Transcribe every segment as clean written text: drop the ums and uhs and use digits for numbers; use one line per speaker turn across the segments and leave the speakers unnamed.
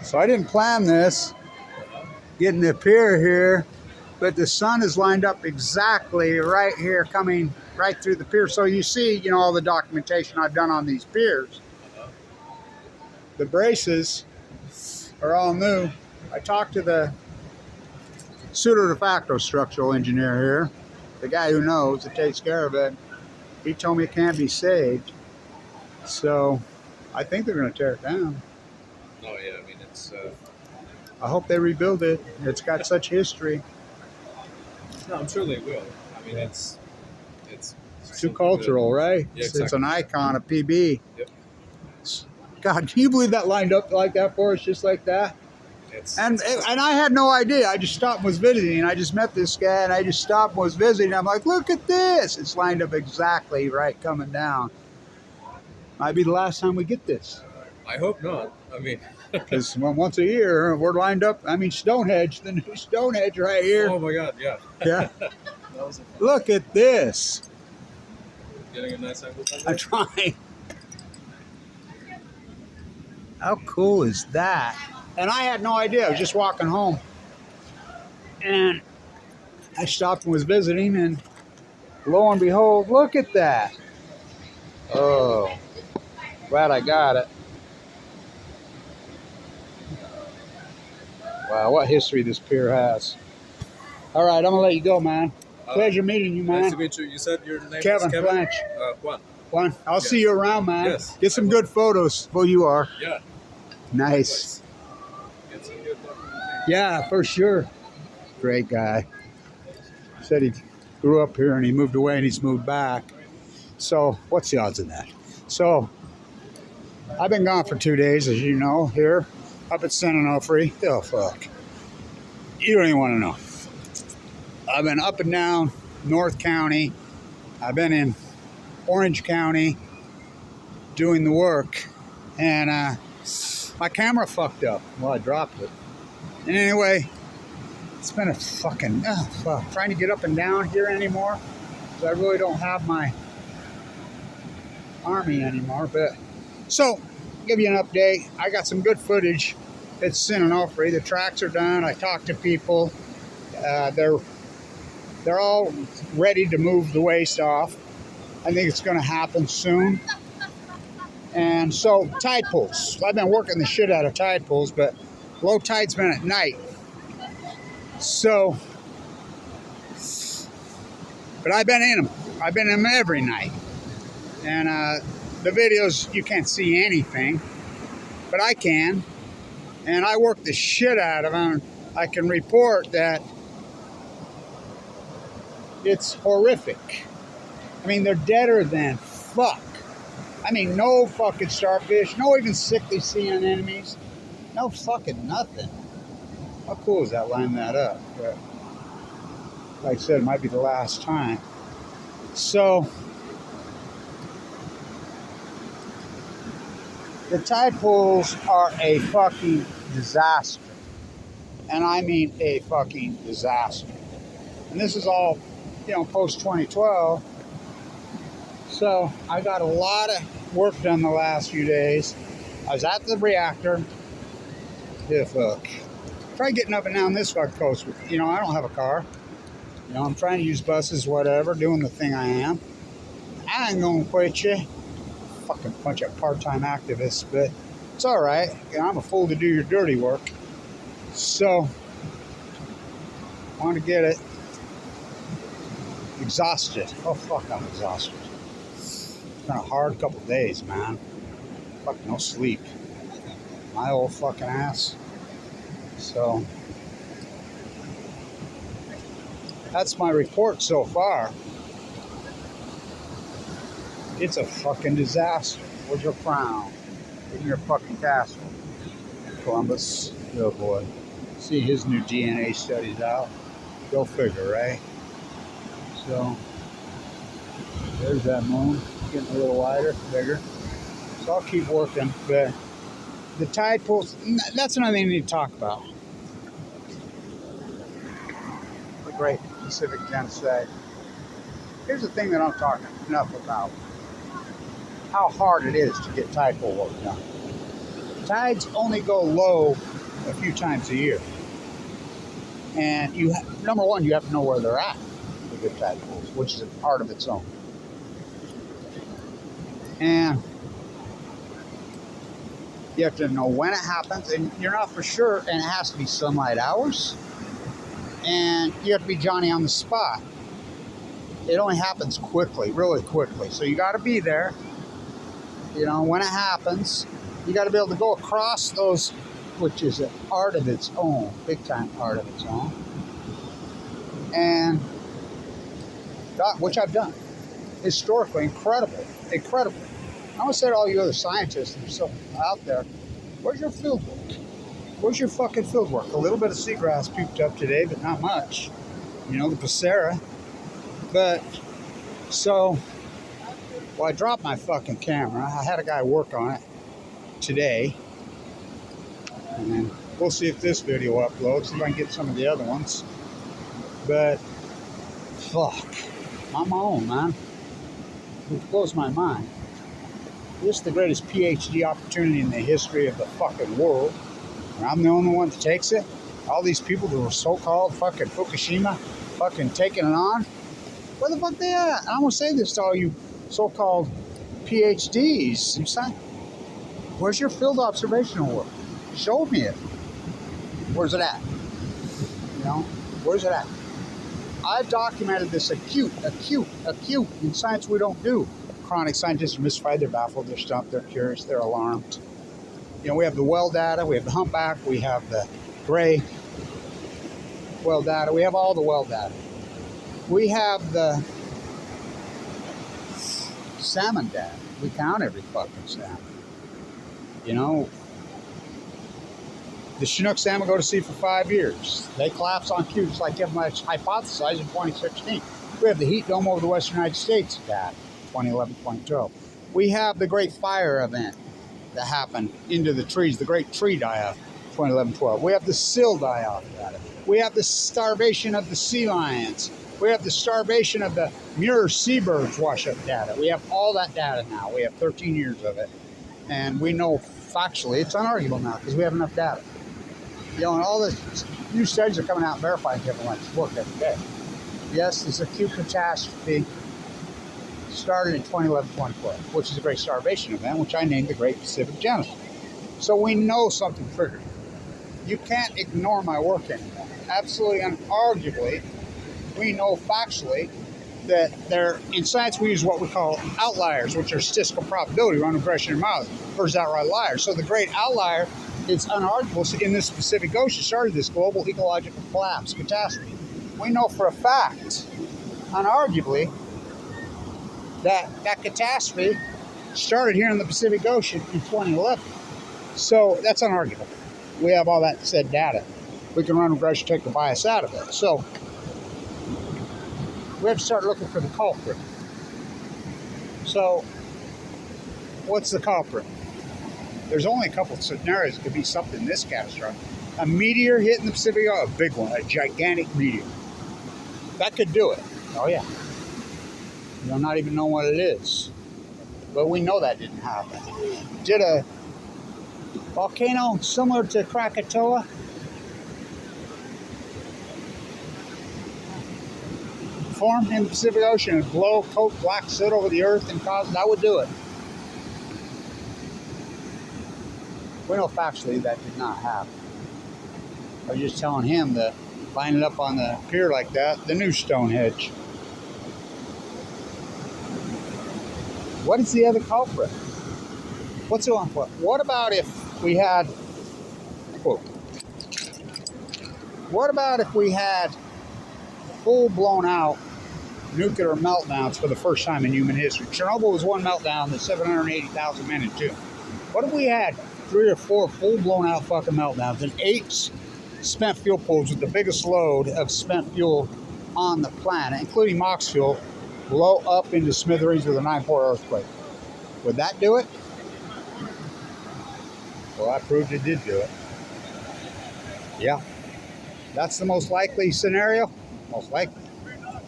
So I didn't plan this, getting the pier here, but the sun is lined up exactly right here, coming right through the pier. So you see, you know, all the documentation I've done on these piers. The braces are all new. I talked to the pseudo de facto structural engineer here, the guy who knows, that takes care of it. He told me it can't be saved. So I think they're going to tear it down.
Oh yeah, I mean it's.
I hope they rebuild it. It's got such history.
No, I'm sure they will. I mean it's
Too cultural, right?
Yeah,
It's an icon of PB.
Yep.
God, can you believe that lined up like that for us, just like that? And I had no idea. I just stopped and was visiting. I just met this guy, and I just stopped and was visiting. I'm like, look at this. It's lined up exactly right coming down. Might be the last time we get this.
I hope not. I mean,
because once a year we're lined up. I mean, Stonehenge, the new Stonehenge right here.
Oh my God, yeah.
Yeah. Look at this.
Getting a nice angle.
I'm trying. How cool is that? And I had no idea. I was just walking home, and I stopped and was visiting, and lo and behold, look at that. Oh, glad I got it. Wow, what history this pier has. All right, I'm going to let you go, man. Pleasure meeting you, man.
Nice to meet you. You said your name
Kevin,
is Kevin?
Blanch.
Juan.
Juan, I'll see you around, man.
Yes.
Get some good photos. Well, you are.
Yeah.
Nice.
Get some good documentation.
Yeah, for sure. Great guy. Said he grew up here and he moved away and he's moved back. So, what's the odds of that? So, I've been gone for 2 days, as you know, here. Up at San Onofre. Oh, fuck. You don't even want to know. I've been up and down North County. I've been in Orange County doing the work. And my camera fucked up. Well, I dropped it. And anyway, it's been a fucking... trying to get up and down here anymore. Because I really don't have my army anymore. But so... give you an update. I got some good footage at San Onofre. The tracks are done. I talked to people. They're all ready to move the waste off. I think it's going to happen soon. And so tide pools. I've been working the shit out of tide pools, but low tide's been at night. So, but I've been in them. I've been in them every night. And the videos, you can't see anything, but I can. And I work the shit out of them. I can report that it's horrific. I mean, they're deader than fuck. I mean, no fucking starfish, no even sickly sea anemones, no fucking nothing. How cool is that, lining that up? But like I said, it might be the last time. So, the tide pools are a fucking disaster. And I mean a fucking disaster. And this is all, you know, post-2012. So I got a lot of work done the last few days. I was at the reactor. Yeah, fuck. Try getting up and down this fuck coast. You know, I don't have a car. You know, I'm trying to use buses, whatever, doing the thing I am. I ain't gonna quit you. Fucking bunch of part-time activists, but it's all right. You know, I'm a fool to do your dirty work. So, want to get it. Exhausted. Oh, fuck, I'm exhausted. It's been a hard couple days, man. Fuck, no sleep. My old fucking ass. So, that's my report so far. It's a fucking disaster. Where's your crown? In your fucking castle. Columbus. Oh boy. See his new DNA studies out. Go figure, right? So, there's that moon. Getting a little wider, bigger. So I'll keep working. But the tide pools, that's another thing we need to talk about. The Great Pacific Genocide. Here's the thing that I'm talking enough about. How hard it is to get tide pool work done. Tides only go low a few times a year. And number one, you have to know where they're at, the good tide pools, which is an art of its own. And you have to know when it happens, and you're not for sure, and it has to be sunlight hours, and you have to be Johnny on the spot. It only happens quickly, really quickly. So you got to be there, you know, when it happens. You got to be able to go across those, which is an art of its own, big time art of its own. And which I've done. Historically, incredible. I want to say to all you other scientists that are still out there, where's your field work? Where's your fucking field work? A little bit of seagrass puked up today, but not much. You know, the Passera. But, so, well, I dropped my fucking camera. I had a guy work on it today. And then we'll see if this video uploads, see if I can get some of the other ones. But, fuck. I'm my own, man. It blows my mind. This is the greatest PhD opportunity in the history of the fucking world. And I'm the only one that takes it. All these people that were so-called fucking FUKUSHIMA fucking taking it on. Where the fuck they at? And I'm going to say this to all you so-called PhDs. Where's your field observational work? Show me it. Where's it at? You know, where's it at? I've documented this acute. In science we don't do. Chronic scientists are mystified, they're baffled, they're stumped, they're curious, they're alarmed. You know, we have the well data, we have the humpback, we have the gray well data, we have all the well data. We have the salmon data. We count every fucking salmon. You know, the Chinook salmon go to sea for 5 years. They collapse on cue, just like everyone hypothesized in 2016. We have the heat dome over the western United States data, 2011, 2012. We have the Great Fire event that happened into the trees, the Great Tree Die-Off, 2011-12. We have the Sill Die-Off data. We have the starvation of the sea lions. We have the starvation of the Muir seabirds wash-up data. We have all that data now. We have 13 years of it. And we know factually, it's unarguable now because we have enough data. You know, and all the new studies are coming out and verifying different ones work every day. Yes, this acute catastrophe started in 2011-2012, which is a great starvation event, which I named the Great Pacific Genocide. So we know something triggered. You can't ignore my work anymore. Absolutely, unarguably, we know factually that in science we use what we call outliers, which are statistical probability, random regression models, versus outright liars. So the great outlier, it's unarguable in this Pacific Ocean, started this global ecological collapse catastrophe. We know for a fact, unarguably, that catastrophe started here in the Pacific Ocean in 2011. So that's unarguable. We have all that said data. We can run regression, take the bias out of it. So we have to start looking for the culprit. So what's the culprit? There's only a couple of scenarios. It could be something this catastrophic. A meteor hitting the Pacific Ocean, a big one, a gigantic meteor. That could do it. Oh yeah. You don't not even know what it is. But we know that didn't happen. Did a volcano similar to Krakatoa form in the Pacific Ocean and blow coat black soot over the earth and cause that would do it. We know factually that did not happen. I was just telling him that lining up on the pier like that, the new Stonehenge. What is the other culprit? What's the one for? What about if we had, quote, what about if we had full blown out nuclear meltdowns for the first time in human history? Chernobyl was one meltdown that 780,000 men entombed. What if we had 3 or 4 full blown out fucking meltdowns and 8 spent fuel pools with the biggest load of spent fuel on the planet, including MOX fuel, blow up into smithereens with a 9.4 earthquake? Would that do it? Well, I proved it did do it. Yeah. That's the most likely scenario? Most likely.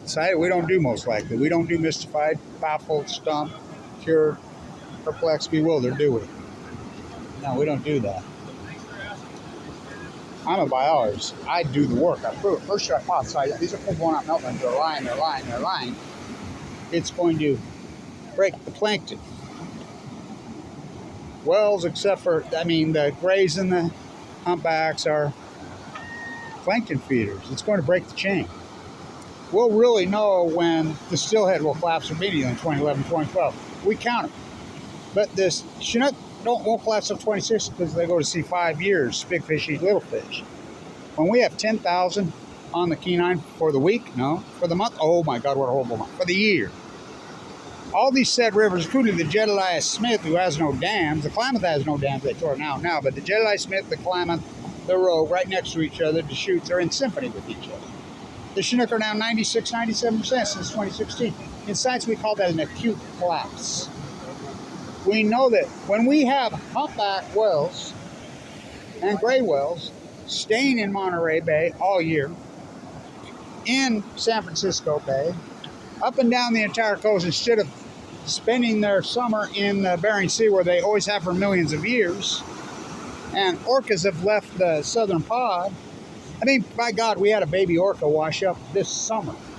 Decided we don't do most likely. We don't do mystified, baffled, stumped, cured, perplexed, bewildered, do we? No, we don't do that. I'm a biologist. I do the work. I prove it. First year I hypothesize these are full blown out meltdowns. They're lying. It's going to break the plankton. Whales, except for, the grays and the humpbacks are plankton feeders. It's going to break the chain. We'll really know when the steelhead will collapse immediately in 2011, 2012. We count them. But this Chinook won't collapse till 26 because they go to sea 5 years. Big fish eat little fish. When we have 10,000 on the Kenai for the week, no, for the month, oh my God, what a horrible month. For the year. All these said rivers, including the Jedediah Smith, who has no dams. The Klamath has no dams, they tore it out now, but the Jedediah Smith, the Klamath, the Rogue, right next to each other, the Chutes are in symphony with each other. The Chinook are now 96, 97% since 2016. In science, we call that an acute collapse. We know that when we have humpback whales and gray whales staying in Monterey Bay all year, in San Francisco Bay, up and down the entire coast, instead of spending their summer in the Bering Sea where they always have for millions of years, and orcas have left the southern pod. By God, we had a baby orca wash up this summer.